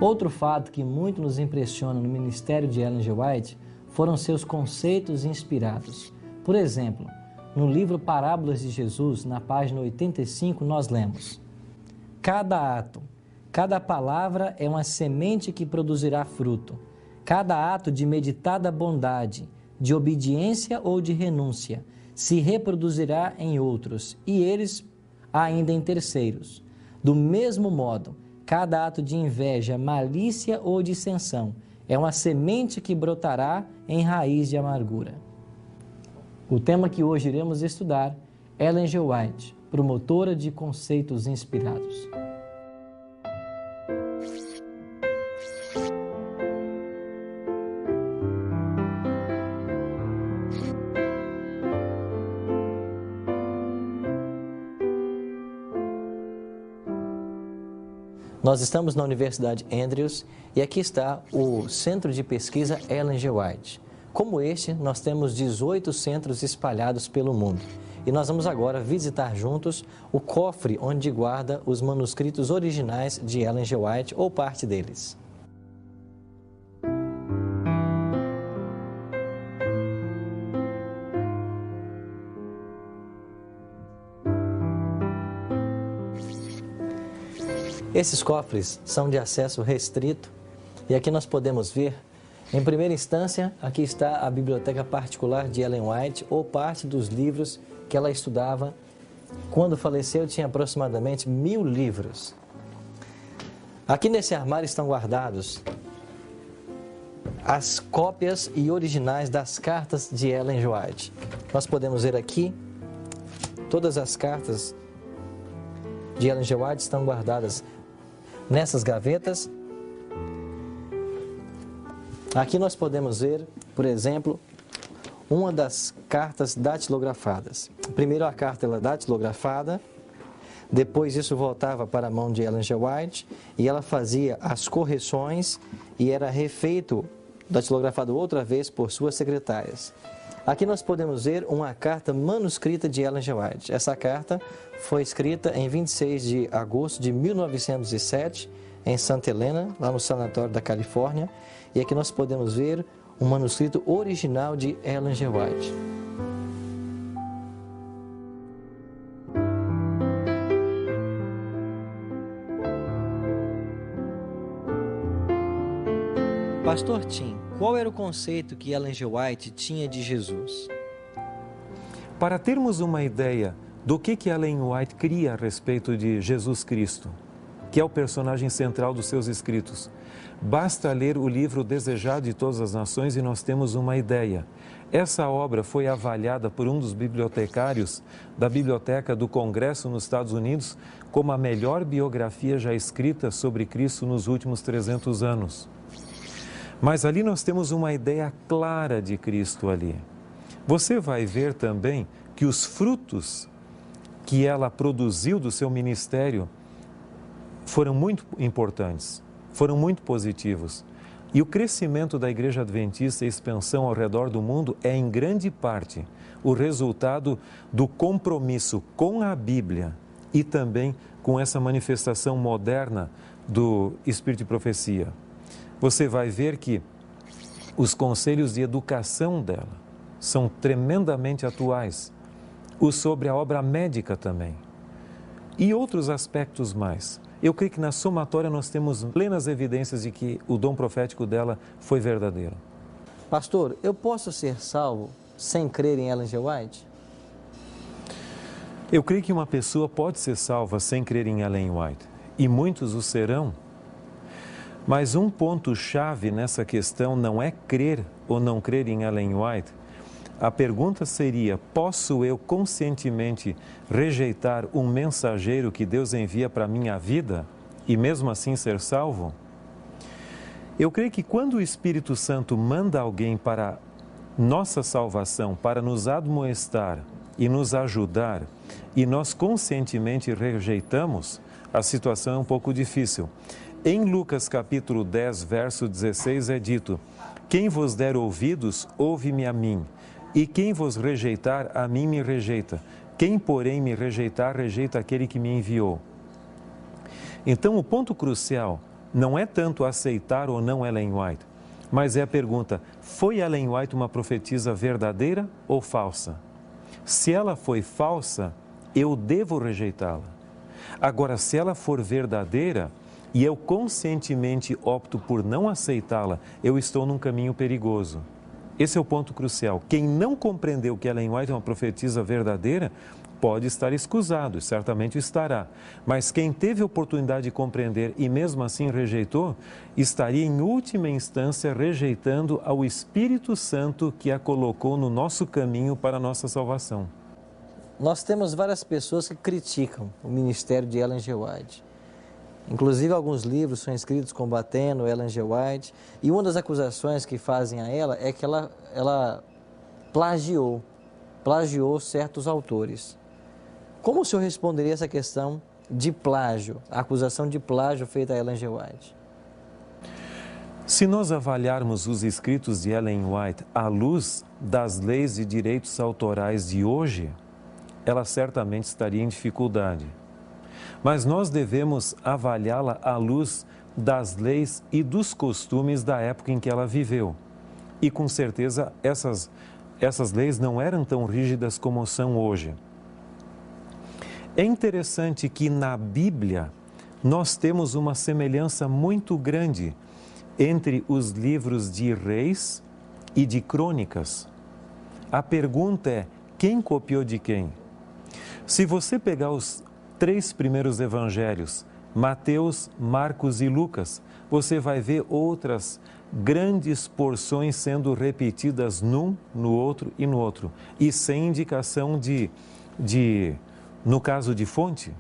Outro fato que muito nos impressiona no ministério de Ellen G. White foram seus conceitos inspirados. Por exemplo, no livro Parábolas de Jesus, na página 85, nós lemos: cada ato, cada palavra é uma semente que produzirá fruto. Cada ato de meditada bondade, de obediência ou de renúncia, se reproduzirá em outros, e eles ainda em terceiros. Do mesmo modo, cada ato de inveja, malícia ou dissensão é uma semente que brotará em raiz de amargura. O tema que hoje iremos estudar, Ellen G. White, promotora de conceitos inspirados. Nós estamos na Universidade Andrews e aqui está o Centro de Pesquisa Ellen G. White. Como este, nós temos 18 centros espalhados pelo mundo. E nós vamos agora visitar juntos o cofre onde guarda os manuscritos originais de Ellen G. White ou parte deles. Esses cofres são de acesso restrito e aqui nós podemos ver, em primeira instância, aqui está a biblioteca particular de Ellen White ou parte dos livros que ela estudava. Quando faleceu, tinha aproximadamente 1000 livros. Aqui nesse armário estão guardados as cópias e originais das cartas de Ellen G. White. Nós podemos ver aqui, todas as cartas de Ellen G. White estão guardadas nessas gavetas. Aqui nós podemos ver, por exemplo, uma das cartas datilografadas. Primeiro a carta ela datilografada, depois isso voltava para a mão de Ellen G. White e ela fazia as correções e era refeito, datilografado outra vez por suas secretárias. Aqui nós podemos ver uma carta manuscrita de Ellen G. White. Essa carta foi escrita em 26 de agosto de 1907, em Santa Helena, lá no sanatório da Califórnia. E aqui nós podemos ver um manuscrito original de Ellen G. White. Pastor Tim, qual era o conceito que Ellen G. White tinha de Jesus? Para termos uma ideia do que Ellen White cria a respeito de Jesus Cristo, que é o personagem central dos seus escritos, basta ler o livro Desejado de Todas as Nações e nós temos uma ideia. Essa obra foi avaliada por um dos bibliotecários da Biblioteca do Congresso nos Estados Unidos como a melhor biografia já escrita sobre Cristo nos últimos 300 anos. Mas ali nós temos uma ideia clara de Cristo ali. Você vai ver também que os frutos que ela produziu do seu ministério foram muito importantes, foram muito positivos. E o crescimento da Igreja Adventista e a expansão ao redor do mundo é, em grande parte, o resultado do compromisso com a Bíblia e também com essa manifestação moderna do Espírito de Profecia. Você vai ver que os conselhos de educação dela são tremendamente atuais. Os sobre a obra médica também. E outros aspectos mais. Eu creio que na somatória nós temos plenas evidências de que o dom profético dela foi verdadeiro. Pastor, eu posso ser salvo sem crer em Ellen G. White? Eu creio que uma pessoa pode ser salva sem crer em Ellen White. E muitos o serão. Mas um ponto-chave nessa questão não é crer ou não crer em Ellen White. A pergunta seria, posso eu conscientemente rejeitar um mensageiro que Deus envia para a minha vida e mesmo assim ser salvo? Eu creio que quando o Espírito Santo manda alguém para nossa salvação, para nos admoestar e nos ajudar, e nós conscientemente rejeitamos, a situação é um pouco difícil. Em Lucas capítulo 10, verso 16 é dito, quem vos der ouvidos, ouve-me a mim, e quem vos rejeitar, a mim me rejeita. Quem, porém, me rejeitar, rejeita aquele que me enviou. Então, o ponto crucial não é tanto aceitar ou não Ellen White, mas é a pergunta: foi Ellen White uma profetisa verdadeira ou falsa? Se ela foi falsa, eu devo rejeitá-la. Agora, se ela for verdadeira e eu conscientemente opto por não aceitá-la, eu estou num caminho perigoso. Esse é o ponto crucial. Quem não compreendeu que Ellen White é uma profetisa verdadeira, pode estar escusado, certamente estará. Mas quem teve a oportunidade de compreender e mesmo assim rejeitou, estaria em última instância rejeitando ao Espírito Santo que a colocou no nosso caminho para a nossa salvação. Nós temos várias pessoas que criticam o ministério de Ellen G. White. Inclusive, alguns livros são escritos combatendo Ellen G. White. E uma das acusações que fazem a ela é que ela plagiou certos autores. Como o senhor responderia essa questão de plágio, a acusação de plágio feita a Ellen G. White? Se nós avaliarmos os escritos de Ellen White à luz das leis e direitos autorais de hoje, ela certamente estaria em dificuldade. Mas nós devemos avaliá-la à luz das leis e dos costumes da época em que ela viveu. E com certeza essas leis não eram tão rígidas como são hoje. É interessante que na Bíblia nós temos uma semelhança muito grande entre os livros de Reis e de Crônicas. A pergunta é: quem copiou de quem? Se você pegar os 3 primeiros evangelhos, Mateus, Marcos e Lucas, você vai ver outras grandes porções sendo repetidas num, no outro e no outro, e sem indicação no caso de fonte.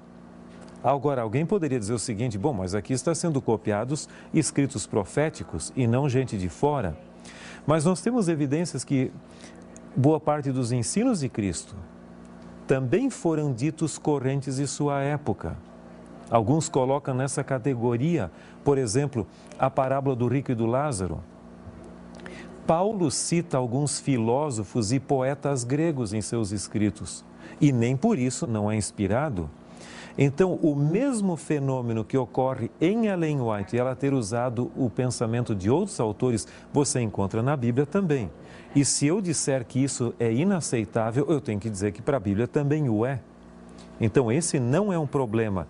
Agora, alguém poderia dizer o seguinte: bom, mas aqui está sendo copiados escritos proféticos e não gente de fora. Mas nós temos evidências que boa parte dos ensinos de Cristo também foram ditos correntes de sua época. Alguns colocam nessa categoria, por exemplo, a parábola do rico e do Lázaro. Paulo cita alguns filósofos e poetas gregos em seus escritos, e nem por isso não é inspirado. Então, o mesmo fenômeno que ocorre em Ellen White, ela ter usado o pensamento de outros autores, você encontra na Bíblia também. E se eu disser que isso é inaceitável, eu tenho que dizer que para a Bíblia também o é. Então, esse não é um problema.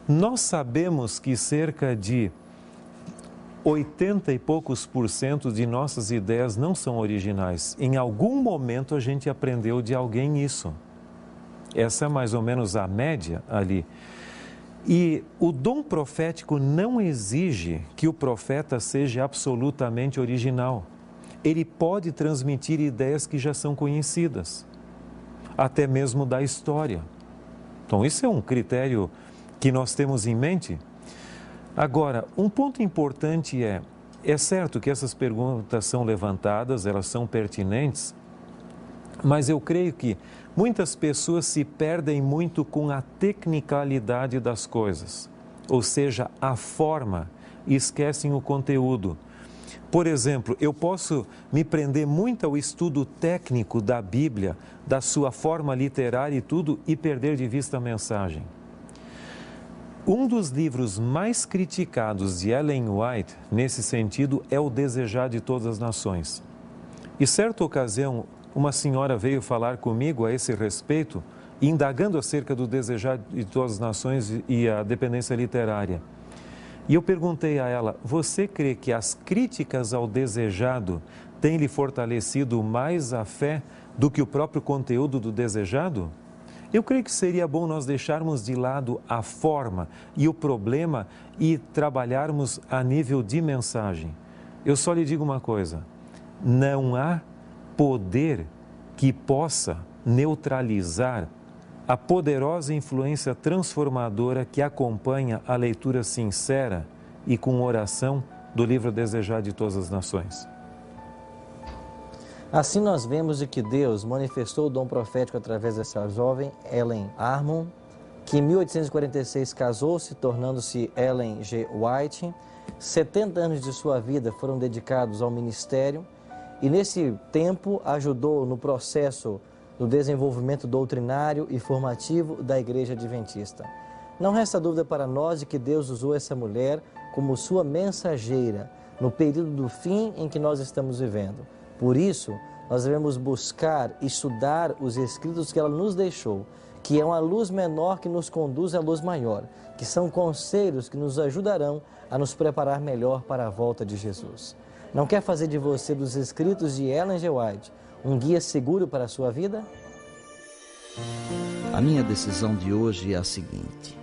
Nós sabemos que cerca de 80 e poucos % de nossas ideias não são originais. Em algum momento a gente aprendeu de alguém isso. Essa é mais ou menos a média ali. E o dom profético não exige que o profeta seja absolutamente original. Ele pode transmitir ideias que já são conhecidas, até mesmo da história. Então, isso é um critério que nós temos em mente. Agora, um ponto importante é certo que essas perguntas são levantadas, elas são pertinentes, mas eu creio que muitas pessoas se perdem muito com a tecnicalidade das coisas, ou seja, a forma, e esquecem o conteúdo. Por exemplo, eu posso me prender muito ao estudo técnico da Bíblia, da sua forma literária e tudo, e perder de vista a mensagem. Um dos livros mais criticados de Ellen White, nesse sentido, é O Desejar de Todas as Nações. E certa ocasião, uma senhora veio falar comigo a esse respeito, indagando acerca do Desejar de Todas as Nações e a dependência literária. E eu perguntei a ela: você crê que as críticas ao desejado têm lhe fortalecido mais a fé do que o próprio conteúdo do desejado? Eu creio que seria bom nós deixarmos de lado a forma e o problema e trabalharmos a nível de mensagem. Eu só lhe digo uma coisa: não há poder que possa neutralizar a poderosa influência transformadora que acompanha a leitura sincera e com oração do livro Desejar de Todas as Nações. Assim nós vemos que Deus manifestou o dom profético através dessa jovem Ellen Armon, que em 1846 casou-se, tornando-se Ellen G. White. 70 anos de sua vida foram dedicados ao ministério e nesse tempo ajudou no processo do desenvolvimento doutrinário e formativo da Igreja Adventista. Não resta dúvida para nós de que Deus usou essa mulher como sua mensageira no período do fim em que nós estamos vivendo. Por isso, nós devemos buscar, estudar os escritos que ela nos deixou, que é uma luz menor que nos conduz à luz maior, que são conselhos que nos ajudarão a nos preparar melhor para a volta de Jesus. Não quer fazer de você, dos escritos de Ellen G. White, um guia seguro para a sua vida? A minha decisão de hoje é a seguinte: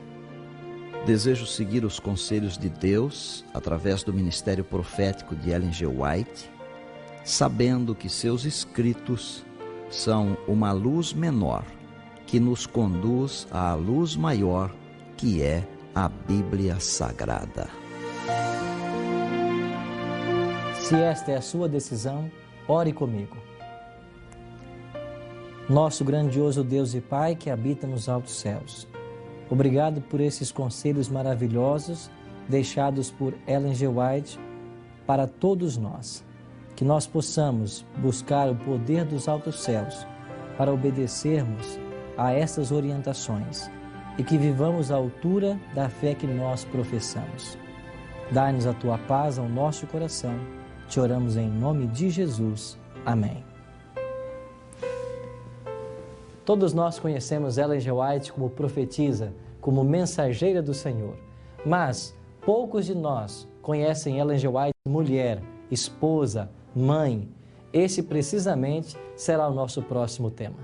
desejo seguir os conselhos de Deus através do ministério profético de Ellen G. White, sabendo que seus escritos são uma luz menor que nos conduz à luz maior, que é a Bíblia Sagrada. Se esta é a sua decisão, ore comigo. Nosso grandioso Deus e Pai que habita nos altos céus, obrigado por esses conselhos maravilhosos deixados por Ellen G. White para todos nós. Que nós possamos buscar o poder dos altos céus para obedecermos a essas orientações e que vivamos à altura da fé que nós professamos. Dai-nos a tua paz ao nosso coração. Te oramos em nome de Jesus. Amém. Todos nós conhecemos Ellen G. White como profetisa, como mensageira do Senhor. Mas poucos de nós conhecem Ellen G. White mulher, esposa, mãe. Esse precisamente será o nosso próximo tema.